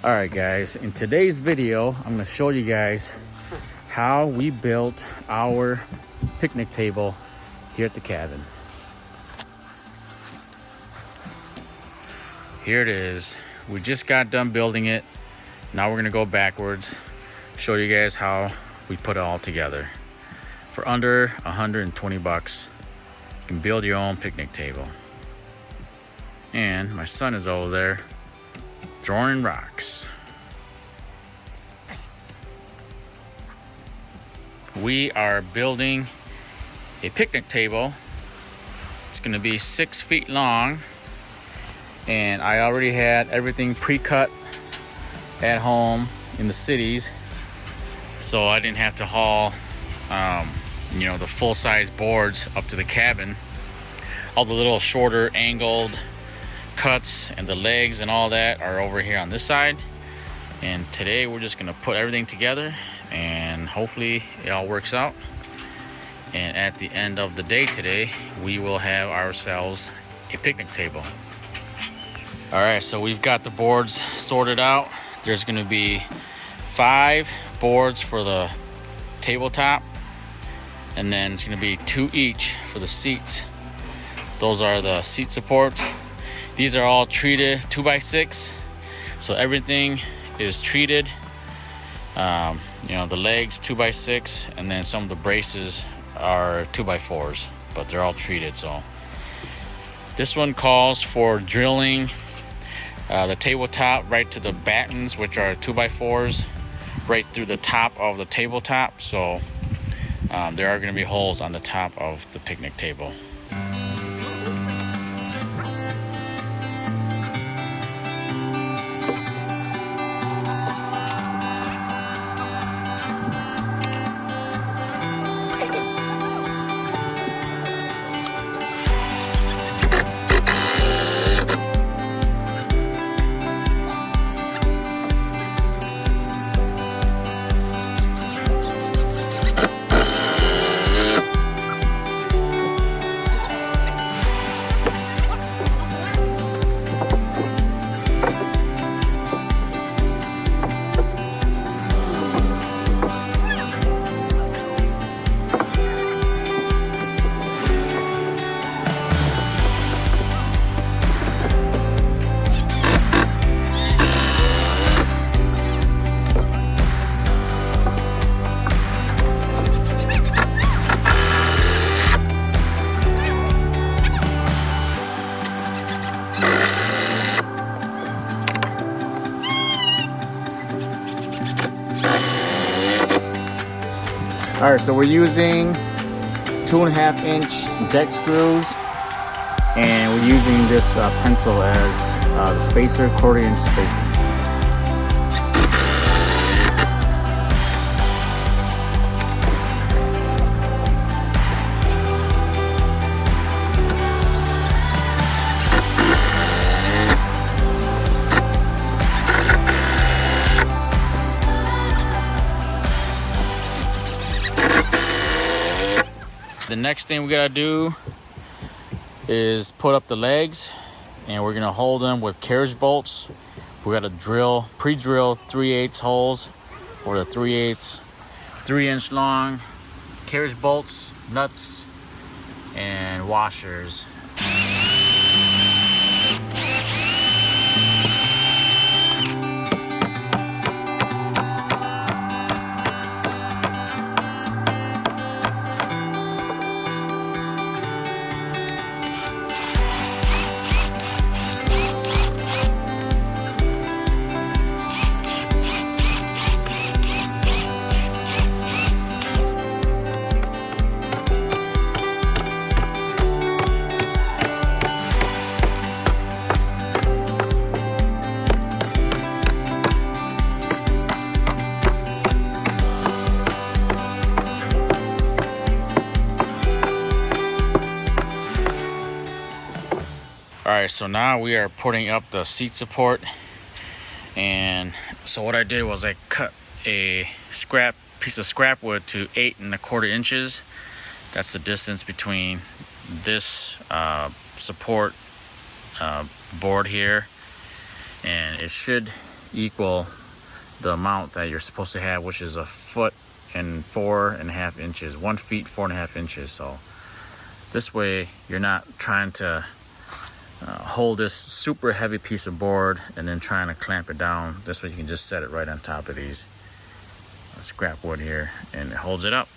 All right guys, in today's video I'm going to show you guys how we built our picnic table here at the cabin. Here it is. We just got done building it. Now we're going to go backwards, show you guys how we put it all together. For under 120 bucks, you can build your own picnic table. And my son is over there throwing rocks. We are building a picnic table. It's gonna be 6 feet long, and I already had everything pre-cut at home in the cities, so I didn't have to haul the full-size boards up to the cabin. All the little shorter angled cuts and the legs and all that are over here on this side, and today we're just gonna put everything together and hopefully it all works out, and at the end of the day today we will have ourselves a picnic table. All right, so we've got the boards sorted out. There's going to be 5 boards for the tabletop, and then it's going to be 2 each for the seats. Those are the seat supports. These are all treated 2x6, so everything is treated. The legs 2x6, and then some of the braces are 2x4s, but they're all treated. So this one calls for drilling the tabletop right to the battens, which are 2x4s, right through the top of the tabletop. So there are going to be holes on the top of the picnic table. All right, so we're using 2.5-inch deck screws, and we're using this pencil as the spacer, 1/4-inch spacer. The next thing we gotta do is put up the legs, and we're gonna hold them with carriage bolts. We gotta pre-drill 3/8 holes for the 3/8 3-inch long carriage bolts, nuts, and washers. All right, so now we are putting up the seat support. And so what I did was I cut a piece of scrap wood to 8¼ inches. That's the distance between this support board here, and it should equal the amount that you're supposed to have, which is 1 foot and 4.5 inches, 1 feet 4.5 inches. So this way you're not trying to hold this super heavy piece of board and then trying to clamp it down. This way you can just set it right on top of these scrap wood here, and it holds it up.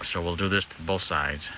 So we'll do this to both sides.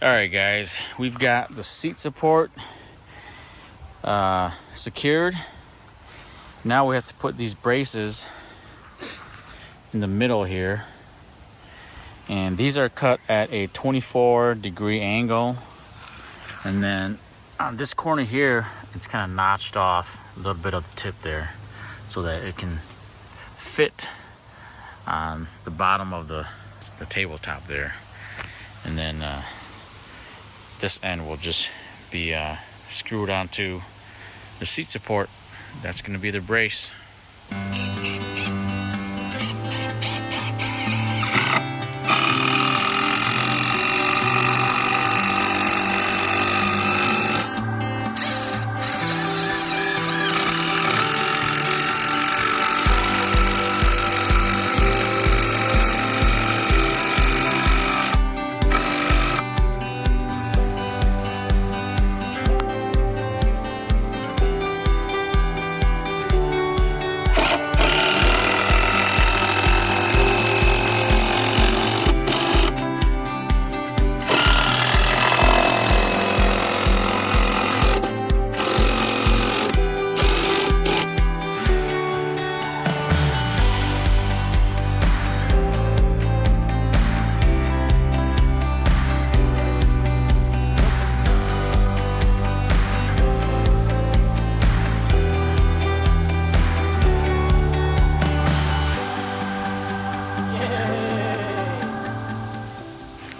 Alright guys, we've got the seat support secured. Now we have to put these braces in the middle here, and these are cut at a 24-degree angle, and then on this corner here it's kind of notched off a little bit of the tip there so that it can fit on the bottom of the tabletop there. And then this end will just be screwed onto the seat support. That's going to be the brace.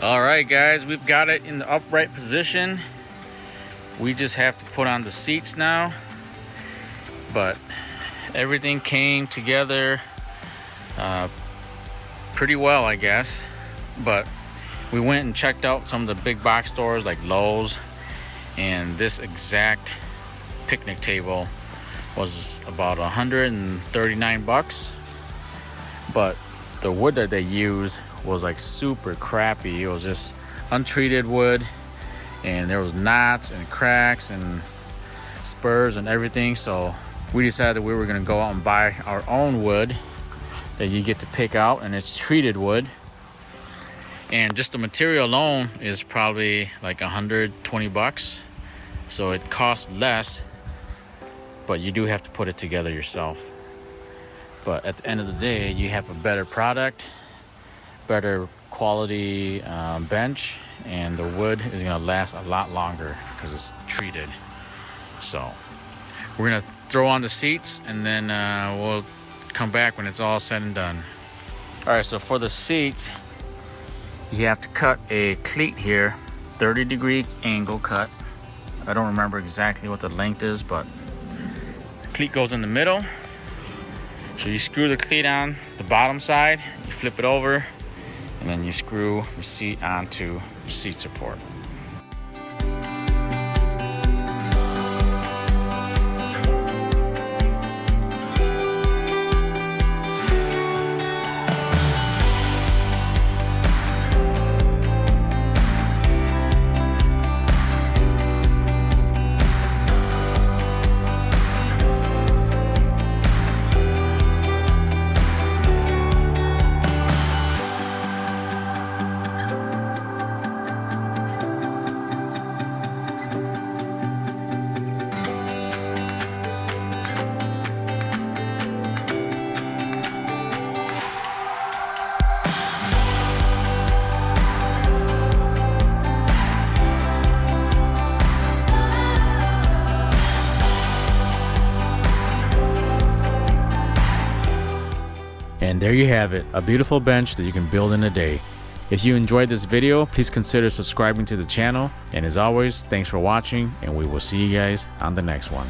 Alright guys, we've got it in the upright position. We just have to put on the seats now. But everything came together pretty well, I guess. But we went and checked out some of the big box stores like Lowe's, and this exact picnic table was about 139 bucks. But the wood that they use was like super crappy. It was just untreated wood, and there was knots and cracks and spurs and everything. So we decided we were going to go out and buy our own wood that you get to pick out, and it's treated wood. And just the material alone is probably like 120 bucks. So it costs less, but you do have to put it together yourself. But at the end of the day, you have a better product, better quality bench, and the wood is going to last a lot longer because it's treated. So we're going to throw on the seats, and then we'll come back when it's all said and done. All right, so for the seats, you have to cut a cleat here, 30-degree angle cut. I don't remember exactly what the length is, but the cleat goes in the middle. So you screw the cleat on the bottom side, you flip it over, and then you screw the seat onto the seat support. And there you have it, a beautiful bench that you can build in a day. If you enjoyed this video, please consider subscribing to the channel. And as always, thanks for watching, and we will see you guys on the next one.